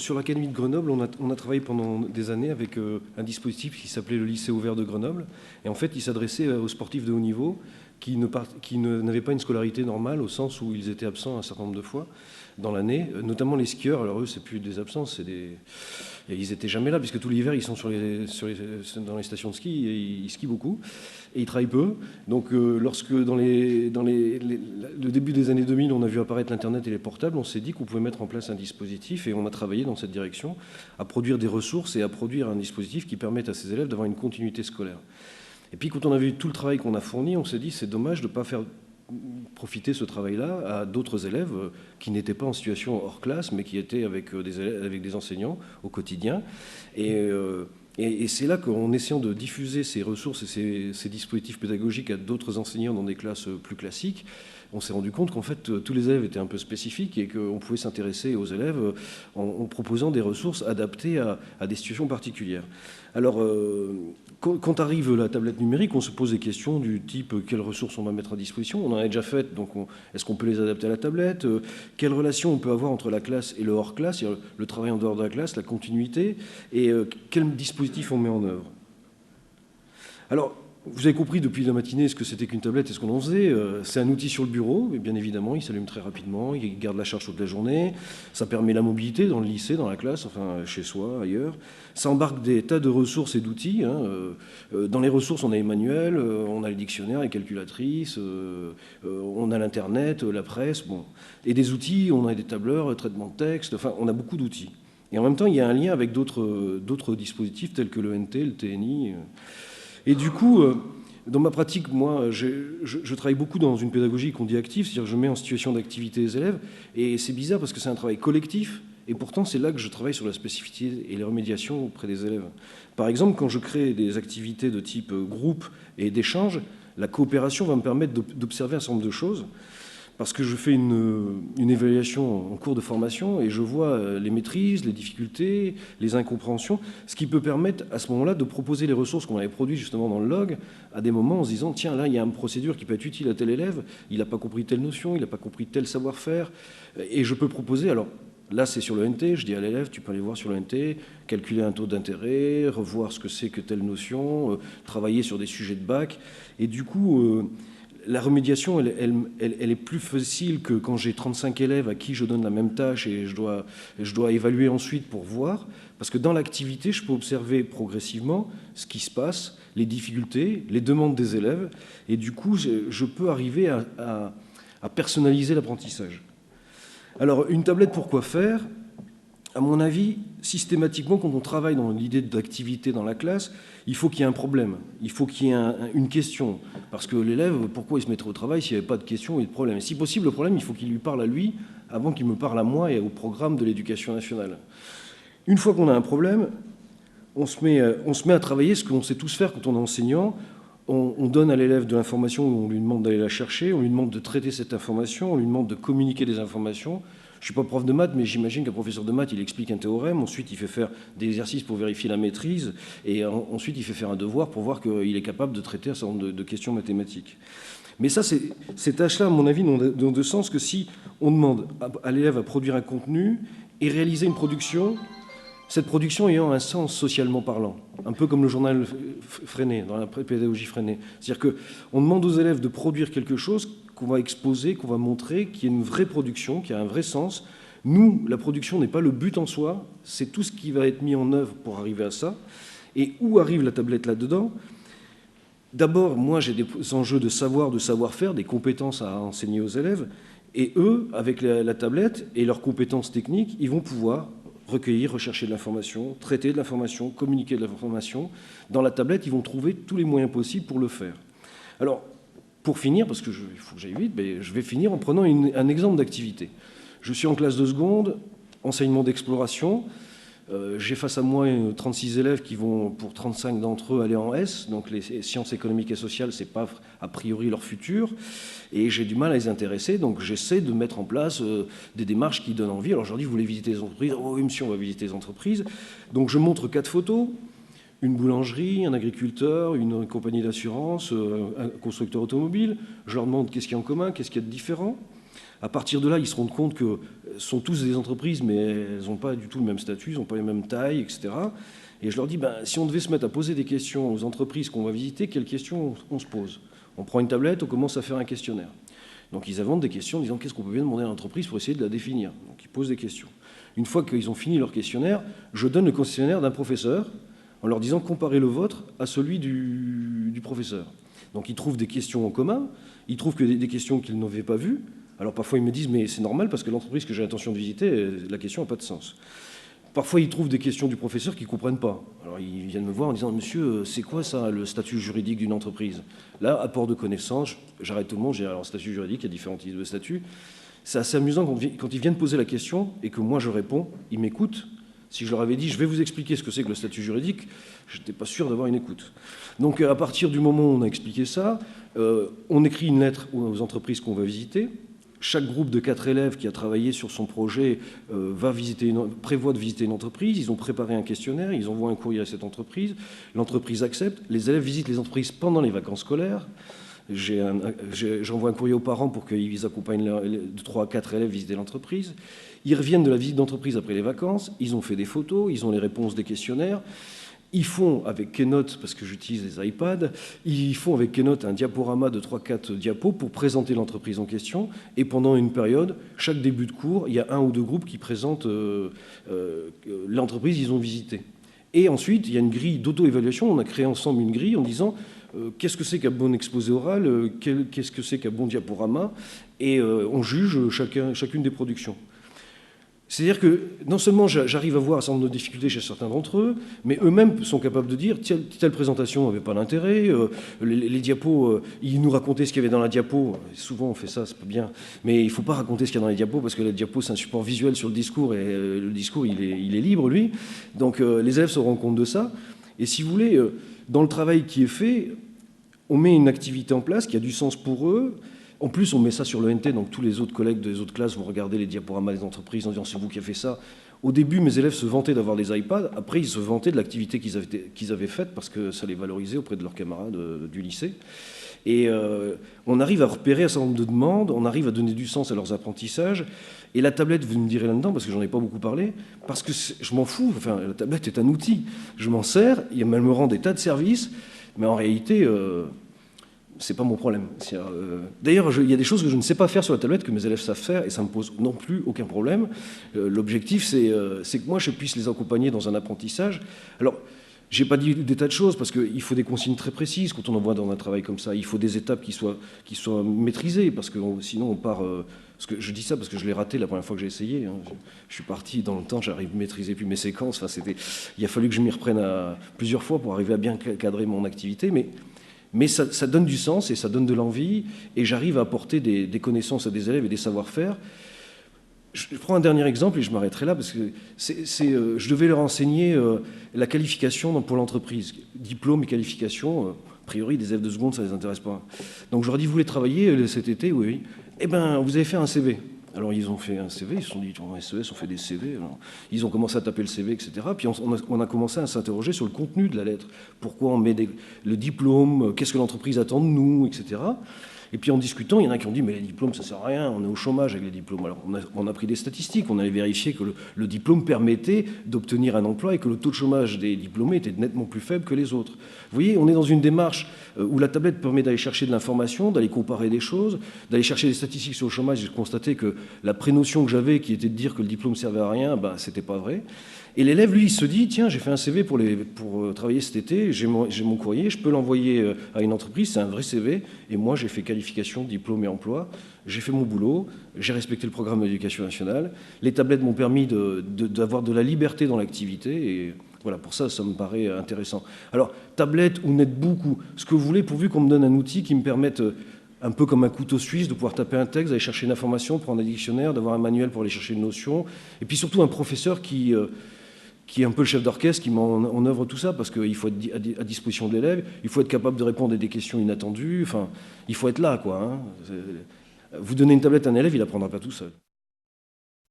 sur l'Académie de Grenoble, on a travaillé pendant des années avec un dispositif qui s'appelait le lycée ouvert de Grenoble. Et en fait, il s'adressait aux sportifs de haut niveau qui n'avaient pas une scolarité normale, au sens où ils étaient absents un certain nombre de fois dans l'année, notamment les skieurs. Alors eux, c'est plus des absences, ils étaient jamais là, puisque tout l'hiver, ils sont dans les stations de ski, et ils skient beaucoup, et ils travaillent peu. Donc lorsque, dans le début des années 2000, on a vu apparaître l'Internet et les portables, on s'est dit qu'on pouvait mettre en place un dispositif, et on a travaillé dans cette direction, à produire des ressources et à produire un dispositif qui permette à ces élèves d'avoir une continuité scolaire. Et puis quand on a vu tout le travail qu'on a fourni, on s'est dit c'est dommage de ne pas faire profiter ce travail-là à d'autres élèves qui n'étaient pas en situation hors classe, mais qui étaient avec des enseignants au quotidien. Et c'est là qu'en essayant de diffuser ces ressources et ces dispositifs pédagogiques à d'autres enseignants dans des classes plus classiques, on s'est rendu compte qu'en fait, tous les élèves étaient un peu spécifiques et qu'on pouvait s'intéresser aux élèves en proposant des ressources adaptées à des situations particulières. Alors, quand arrive la tablette numérique, on se pose des questions du type quelles ressources on va mettre à disposition. On en a déjà fait, donc est-ce qu'on peut les adapter à la tablette? Quelle relation on peut avoir entre la classe et le hors-classe, le travail en dehors de la classe, la continuité, et quel dispositif on met en œuvre? Alors, vous avez compris depuis la matinée ce que c'était qu'une tablette et ce qu'on en faisait. C'est un outil sur le bureau, mais bien évidemment, il s'allume très rapidement, il garde la charge toute la journée. Ça permet la mobilité dans le lycée, dans la classe, enfin chez soi, ailleurs. Ça embarque des tas de ressources et d'outils. Dans les ressources, on a les manuels, on a les dictionnaires, les calculatrices, on a l'Internet, la presse, bon. Et des outils, on a des tableurs, traitement de texte, enfin, on a beaucoup d'outils. Et en même temps, il y a un lien avec d'autres dispositifs tels que le NT, le TNI. Et du coup, dans ma pratique, moi, je travaille beaucoup dans une pédagogie qu'on dit active, c'est-à-dire que je mets en situation d'activité les élèves, et c'est bizarre parce que c'est un travail collectif, et pourtant c'est là que je travaille sur la spécificité et les remédiations auprès des élèves. Par exemple, quand je crée des activités de type groupe et d'échange, la coopération va me permettre d'observer un certain nombre de choses, parce que je fais une évaluation en cours de formation et je vois les maîtrises, les difficultés, les incompréhensions, ce qui peut permettre à ce moment-là de proposer les ressources qu'on avait produites justement dans le log à des moments en se disant tiens, là il y a une procédure qui peut être utile à tel élève, il n'a pas compris telle notion, il n'a pas compris tel savoir-faire, et je peux proposer, alors là c'est sur le NT, je dis à l'élève tu peux aller voir sur le NT, calculer un taux d'intérêt, revoir ce que c'est que telle notion, travailler sur des sujets de bac, et du coup la remédiation, elle est plus facile que quand j'ai 35 élèves à qui je donne la même tâche et je dois évaluer ensuite pour voir. Parce que dans l'activité, je peux observer progressivement ce qui se passe, les difficultés, les demandes des élèves. Et du coup, je peux arriver à personnaliser l'apprentissage. Alors, une tablette, pour quoi faire ? À mon avis, systématiquement, quand on travaille dans l'idée d'activité dans la classe, il faut qu'il y ait un problème, il faut qu'il y ait une question. Parce que l'élève, pourquoi il se mettrait au travail s'il n'y avait pas de question et de problème? Et si possible, le problème, il faut qu'il lui parle à lui avant qu'il me parle à moi et au programme de l'éducation nationale. Une fois qu'on a un problème, on se met à travailler ce qu'on sait tous faire quand on est enseignant. On donne à l'élève de l'information, on lui demande d'aller la chercher, on lui demande de traiter cette information, on lui demande de communiquer des informations. Je ne suis pas prof de maths, mais j'imagine qu'un professeur de maths, il explique un théorème, ensuite il fait faire des exercices pour vérifier la maîtrise, et ensuite il fait faire un devoir pour voir qu'il est capable de traiter un certain nombre de questions mathématiques. Mais ça, ces tâches-là, à mon avis, n'ont de sens que si on demande à l'élève à produire un contenu et réaliser une production, cette production ayant un sens socialement parlant, un peu comme le journal Freinet, dans la pédagogie Freinet. C'est-à-dire qu'on demande aux élèves de produire quelque chose qu'on va exposer, qu'on va montrer, qui est une vraie production, qui a un vrai sens. Nous, la production n'est pas le but en soi, c'est tout ce qui va être mis en œuvre pour arriver à ça. Et où arrive la tablette là-dedans ? D'abord, moi, j'ai des enjeux de savoir, de savoir-faire, des compétences à enseigner aux élèves. Et eux, avec la tablette et leurs compétences techniques, ils vont pouvoir recueillir, rechercher de l'information, traiter de l'information, communiquer de l'information. Dans la tablette, ils vont trouver tous les moyens possibles pour le faire. Alors, pour finir, parce qu'il faut que j'aille vite, mais je vais finir en prenant un exemple d'activité. Je suis en classe de seconde, enseignement d'exploration. J'ai face à moi 36 élèves qui vont, pour 35 d'entre eux, aller en S. Donc les sciences économiques et sociales, ce n'est pas a priori leur futur. Et j'ai du mal à les intéresser. Donc j'essaie de mettre en place des démarches qui donnent envie. Alors je leur dis, vous voulez visiter les entreprises? Oh oui, monsieur, on va visiter les entreprises. Donc je montre 4 photos. Une boulangerie, un agriculteur, une compagnie d'assurance, un constructeur automobile. Je leur demande qu'est-ce qu'il y a en commun, qu'est-ce qu'il y a de différent. À partir de là, ils se rendent compte que ce sont tous des entreprises, mais elles n'ont pas du tout le même statut, elles n'ont pas les mêmes tailles, etc. Et je leur dis, si on devait se mettre à poser des questions aux entreprises qu'on va visiter, quelles questions on se pose? On prend une tablette, on commence à faire un questionnaire. Donc ils inventent des questions en disant qu'est-ce qu'on peut bien demander à l'entreprise pour essayer de la définir. Donc ils posent des questions. Une fois qu'ils ont fini leur questionnaire, je donne le questionnaire d'un professeur en leur disant comparez le vôtre à celui du professeur. Donc ils trouvent des questions en commun, ils trouvent que des questions qu'ils n'avaient pas vues. Alors parfois ils me disent mais c'est normal parce que l'entreprise que j'ai l'intention de visiter, la question n'a pas de sens. Parfois, ils trouvent des questions du professeur qu'ils ne comprennent pas. Alors, ils viennent me voir en disant « Monsieur, c'est quoi ça, le statut juridique d'une entreprise ?» Là, apport de connaissances, j'arrête tout le monde, j'ai alors statut juridique, il y a différents types de statuts. C'est assez amusant quand ils viennent poser la question et que moi je réponds, ils m'écoutent. Si je leur avais dit « Je vais vous expliquer ce que c'est que le statut juridique », je n'étais pas sûr d'avoir une écoute. Donc, à partir du moment où on a expliqué ça, on écrit une lettre aux entreprises qu'on va visiter. Chaque groupe de 4 élèves qui a travaillé sur son projet prévoit de visiter une entreprise. Ils ont préparé un questionnaire, ils envoient un courrier à cette entreprise. L'entreprise accepte. Les élèves visitent les entreprises pendant les vacances scolaires. J'envoie un courrier aux parents pour qu'ils accompagnent de 3 à 4 élèves visiter l'entreprise. Ils reviennent de la visite d'entreprise après les vacances. Ils ont fait des photos, ils ont les réponses des questionnaires. Ils font avec Keynote, parce que j'utilise les iPads, ils font avec Keynote un diaporama de 3-4 diapos pour présenter l'entreprise en question. Et pendant une période, chaque début de cours, il y a 1 ou 2 groupes qui présentent l'entreprise qu'ils ont visitée. Et ensuite, il y a une grille d'auto-évaluation. On a créé ensemble une grille en disant qu'est-ce que c'est qu'un bon exposé oral, qu'est-ce que c'est qu'un bon diaporama, et on juge chacune des productions. C'est-à-dire que non seulement j'arrive à voir un certain nombre de difficultés chez certains d'entre eux, mais eux-mêmes sont capables de dire telle présentation n'avait pas d'intérêt, les diapos, ils nous racontaient ce qu'il y avait dans la diapo. Souvent on fait ça, c'est pas bien, mais il ne faut pas raconter ce qu'il y a dans les diapos parce que la diapo c'est un support visuel sur le discours et le discours il est libre lui. Donc les élèves se rendent compte de ça. Et si vous voulez, dans le travail qui est fait, on met une activité en place qui a du sens pour eux. En plus, on met ça sur l'ENT, donc tous les autres collègues des autres classes vont regarder les diaporamas des entreprises en disant « c'est vous qui avez fait ça ». Au début, mes élèves se vantaient d'avoir des iPads. Après, ils se vantaient de l'activité qu'ils avaient faite parce que ça les valorisait auprès de leurs camarades du lycée. Et on arrive à repérer un certain nombre de demandes, on arrive à donner du sens à leurs apprentissages. Et la tablette, vous me direz là-dedans, parce que j'en ai pas beaucoup parlé, parce que je m'en fous. Enfin, la tablette est un outil. Je m'en sers, elle me rend des tas de services, mais en réalité... c'est pas mon problème. D'ailleurs, il y a des choses que je ne sais pas faire sur la tablette que mes élèves savent faire et ça ne me pose non plus aucun problème. L'objectif, c'est que moi, je puisse les accompagner dans un apprentissage. Alors, j'ai pas dit des tas de choses parce qu'il faut des consignes très précises quand on envoie dans un travail comme ça. Il faut des étapes qui soient maîtrisées parce que sinon on part... parce que je dis ça parce que je l'ai raté la première fois que j'ai essayé. Hein. Je suis parti dans le temps, j'arrive à maîtriser plus mes séquences. Enfin, il a fallu que je m'y reprenne plusieurs fois pour arriver à bien cadrer mon activité. Mais ça donne du sens et ça donne de l'envie et j'arrive à apporter des connaissances à des élèves et des savoir-faire. Je prends un dernier exemple et je m'arrêterai là parce que je devais leur enseigner la qualification pour l'entreprise. Diplôme et qualification, a priori, des élèves de seconde, ça ne les intéresse pas. Donc je leur ai dit, vous voulez travailler cet été? Oui. Eh bien, vous avez fait un CV. Alors ils ont fait un CV, ils se sont dit, en SES, on fait des CV. Alors, ils ont commencé à taper le CV, etc. Puis on a commencé à s'interroger sur le contenu de la lettre. Pourquoi on met le diplôme, qu'est-ce que l'entreprise attend de nous, etc. Et puis en discutant, il y en a qui ont dit « mais les diplômes, ça ne sert à rien, on est au chômage avec les diplômes ». Alors on a pris des statistiques, on allait vérifier que le diplôme permettait d'obtenir un emploi et que le taux de chômage des diplômés était nettement plus faible que les autres. Vous voyez, on est dans une démarche où la tablette permet d'aller chercher de l'information, d'aller comparer des choses, d'aller chercher des statistiques sur le chômage. J'ai constaté que la prénotion que j'avais, qui était de dire que le diplôme ne servait à rien, ce n'était pas vrai. Et l'élève, lui, il se dit, tiens, j'ai fait un CV pour travailler cet été, j'ai mon courrier, je peux l'envoyer à une entreprise, c'est un vrai CV, et moi, j'ai fait qualification, diplôme et emploi, j'ai fait mon boulot, j'ai respecté le programme de l'éducation nationale, les tablettes m'ont permis d'avoir de la liberté dans l'activité, et voilà, pour ça, ça me paraît intéressant. Alors, tablette ou netbook, ou ce que vous voulez, pourvu qu'on me donne un outil qui me permette... un peu comme un couteau suisse, de pouvoir taper un texte, d'aller chercher une information, prendre un dictionnaire, d'avoir un manuel pour aller chercher une notion, et puis surtout un professeur qui est un peu le chef d'orchestre, qui met en œuvre tout ça, parce qu'il faut être à disposition de l'élève, il faut être capable de répondre à des questions inattendues, enfin, il faut être là, quoi. Hein. Vous donnez une tablette à un élève, il n'apprendra pas tout seul.